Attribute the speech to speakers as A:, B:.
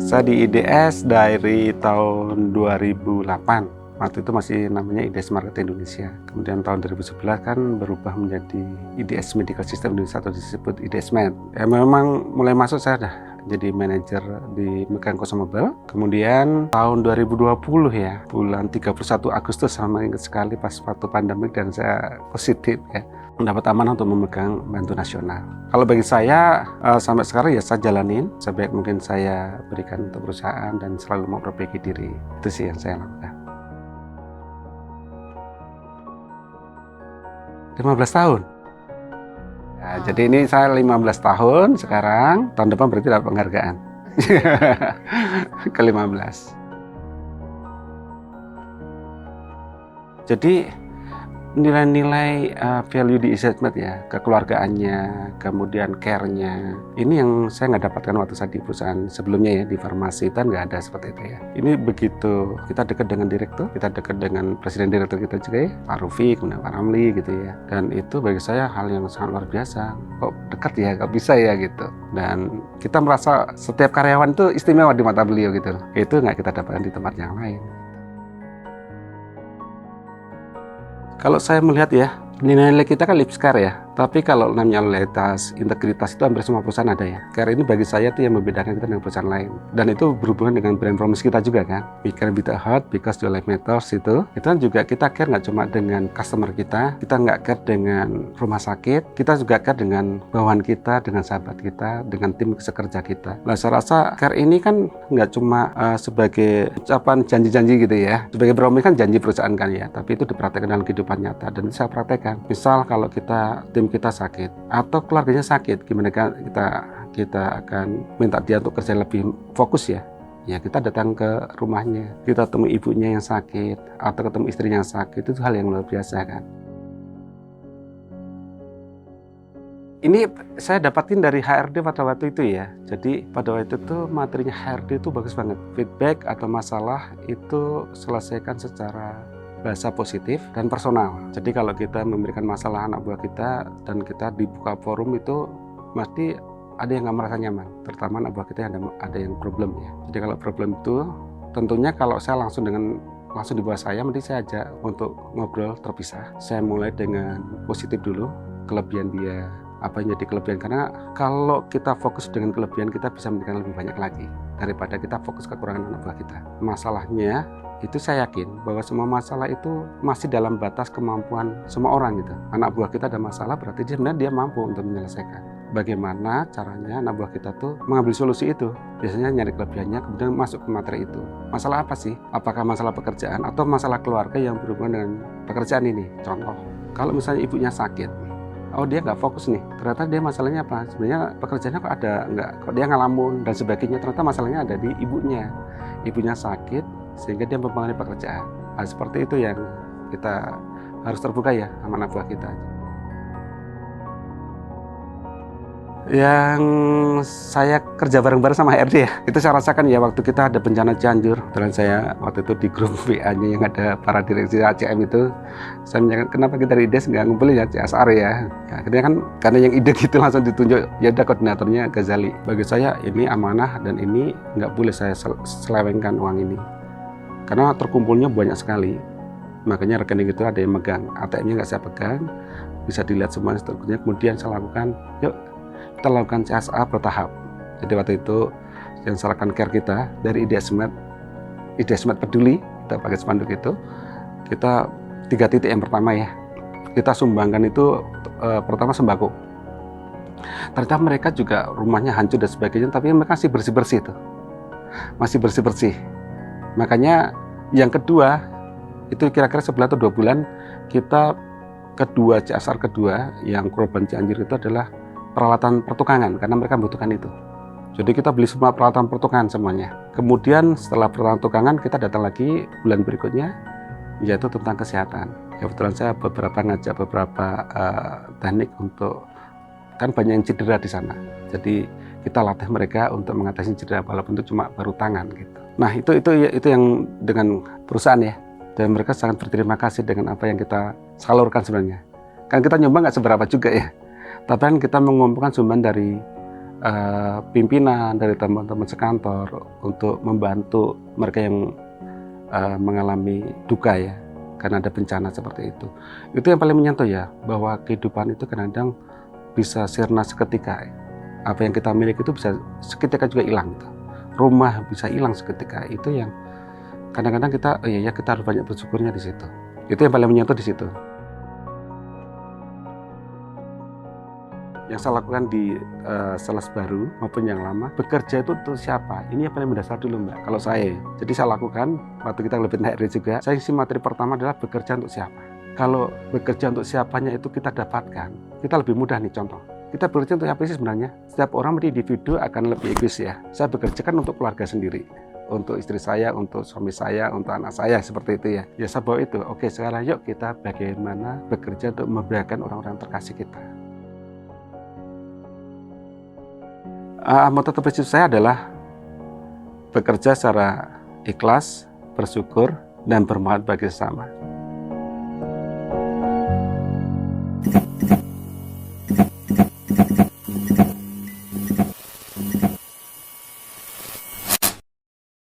A: Saya di IDS dari tahun 2008. Waktu itu masih namanya IDS Market Indonesia. Kemudian tahun 2011 kan berubah menjadi IDS Medical System Indonesia atau disebut IDS Med. Ya memang mulai masuk saya dah jadi manajer di Megang Consumable. Kemudian tahun 2020 ya, bulan 31 Agustus sama ingat sekali pas waktu pandemik dan saya positif ya, mendapat amanah untuk memegang bantu nasional. Kalau bagi saya sampai sekarang ya saya jalanin sebaik mungkin saya berikan untuk perusahaan dan selalu memperbaiki diri. Itu sih yang saya lakukan. 15 tahun. Ya, jadi ini saya 15 tahun sekarang, tahun depan berarti dapat penghargaan. Ke-15. Jadi nilai-nilai value di Ismet ya, kekeluargaannya, kemudian care-nya, ini yang saya nggak dapatkan waktu saya di perusahaan sebelumnya ya, di farmasi itu nggak ada seperti itu ya. Ini begitu kita dekat dengan direktur, kita dekat dengan presiden direktur kita juga ya, Pak Rufi, kemudian Pak Ramli gitu ya, dan itu bagi saya hal yang sangat luar biasa. Kok dekat ya, kok bisa ya gitu, dan kita merasa setiap karyawan itu istimewa di mata beliau gitu. Itu nggak kita dapatkan di tempat yang lain. Kalau saya melihat ya, nilai-nilai kita kan lipskar ya, tapi kalau namanya loyalitas, integritas itu hampir semua perusahaan ada ya. Care ini bagi saya itu yang membedakan kita dengan perusahaan lain. Dan itu berhubungan dengan brand promise kita juga kan. We care with the heart because your life matters itu kan juga kita care nggak cuma dengan customer kita nggak care dengan rumah sakit, kita juga care dengan bawahan kita, dengan sahabat kita, dengan tim sekerja kita. Nah saya rasa care ini kan nggak cuma sebagai ucapan janji-janji gitu ya. Sebagai promise kan janji perusahaan kan ya, tapi itu dipraktekkan dalam kehidupan nyata dan itu saya praktekkan. Misal kalau tim kita sakit atau keluarganya sakit, gimana kan kita akan minta dia untuk kerja lebih fokus ya. Ya kita datang ke rumahnya, kita temui ibunya yang sakit atau ketemu istrinya yang sakit, itu hal yang luar biasa kan. Ini saya dapatin dari HRD pada waktu itu ya. Jadi pada waktu itu materinya HRD itu bagus banget. Feedback atau masalah itu selesaikan secara bahasa positif dan personal. Jadi kalau kita memberikan masalah anak buah kita dan kita dibuka forum itu pasti ada yang nggak merasa nyaman. Terutama anak buah kita ada yang problem ya. Jadi kalau problem itu tentunya kalau saya langsung di bawah saya, nanti saya ajak untuk ngobrol terpisah. Saya mulai dengan positif dulu, kelebihan dia, apa yang jadi kelebihan. Karena kalau kita fokus dengan kelebihan, kita bisa memberikan lebih banyak lagi daripada kita fokus kekurangan anak buah kita. Masalahnya itu saya yakin bahwa semua masalah itu masih dalam batas kemampuan semua orang gitu. Anak buah kita ada masalah berarti sebenarnya dia mampu untuk menyelesaikan. Bagaimana caranya anak buah kita tuh mengambil solusi itu? Biasanya nyari kelebihannya kemudian masuk ke materi itu. Masalah apa sih? Apakah masalah pekerjaan atau masalah keluarga yang berhubungan dengan pekerjaan ini? Contoh, kalau misalnya ibunya sakit, oh dia nggak fokus nih, ternyata dia masalahnya apa? Sebenarnya pekerjaannya kok dia ngelamun dan sebagainya, ternyata masalahnya ada di ibunya. Ibunya sakit sehingga dia mempengaruhi pekerjaan. Nah, seperti itu yang kita harus terbuka ya sama anak buah kita. Yang saya kerja bareng-bareng sama HRD ya, itu saya rasakan ya waktu kita ada bencana Cianjur, dan saya waktu itu di grup WA-nya yang ada para direksi ACM itu, saya menanyakan kenapa kita di IDES nggak ngumpulin ya CSR ya. Akhirnya kan karena yang ide gitu langsung ditunjuk, ya ada koordinatornya Ghazali. Bagi saya ini amanah dan ini nggak boleh saya selewengkan uang ini. Karena terkumpulnya banyak sekali, makanya rekening itu ada yang megang, ATM-nya nggak saya pegang, bisa dilihat semuanya strukturnya. Kemudian saya lakukan, yuk kita lakukan CSA bertahap. Jadi waktu itu yang saya lakukan care kita dari IDS Med peduli, kita pakai spanduk itu, kita 3 titik yang pertama ya, kita sumbangkan itu pertama sembako. Ternyata mereka juga rumahnya hancur dan sebagainya, tapi mereka masih bersih-bersih itu, masih bersih-bersih. Makanya yang kedua itu kira-kira sebulan atau 2 bulan kita CSR kedua yang korban Cianjur itu adalah peralatan pertukangan karena mereka membutuhkan itu. Jadi kita beli semua peralatan pertukangan semuanya. Kemudian setelah peralatan pertukangan kita datang lagi bulan berikutnya yaitu tentang kesehatan. Kebetulan saya ngajak beberapa teknik untuk kan banyak yang cedera di sana. Jadi kita latih mereka untuk mengatasi cedera walaupun itu cuma baru tangan gitu. Nah itu yang dengan perusahaan ya, dan mereka sangat berterima kasih dengan apa yang kita salurkan sebenarnya. Kan kita nyumbang nggak seberapa juga ya, tapi kan kita mengumpulkan sumbangan dari pimpinan, dari teman-teman sekantor untuk membantu mereka yang mengalami duka ya, karena ada bencana seperti itu. Itu yang paling menyentuh ya, bahwa kehidupan itu kadang-kadang bisa sirna seketika. Apa yang kita miliki itu bisa seketika juga hilang gitu. Rumah bisa hilang seketika. Itu yang kadang-kadang kita kita harus banyak bersyukurnya di situ. Itu yang paling menyentuh di situ. Yang saya lakukan di Seles Baru maupun yang lama, bekerja itu untuk siapa? Ini yang paling mendasar dulu Mbak, kalau saya. Jadi saya lakukan, waktu kita lebih naik juga, saya isi materi pertama adalah bekerja untuk siapa. Kalau bekerja untuk siapanya itu kita dapatkan, kita lebih mudah nih contoh. Kita bekerja untuk apa sih sebenarnya? Setiap orang menjadi individu akan lebih egois ya. Saya bekerja kan untuk keluarga sendiri. Untuk istri saya, untuk suami saya, untuk anak saya, seperti itu ya. Ya saya bawa itu, oke sekarang yuk kita bagaimana bekerja untuk membahagiakan orang-orang terkasih kita. Moto terprinsip saya adalah bekerja secara ikhlas, bersyukur, dan bermanfaat bagi sesama.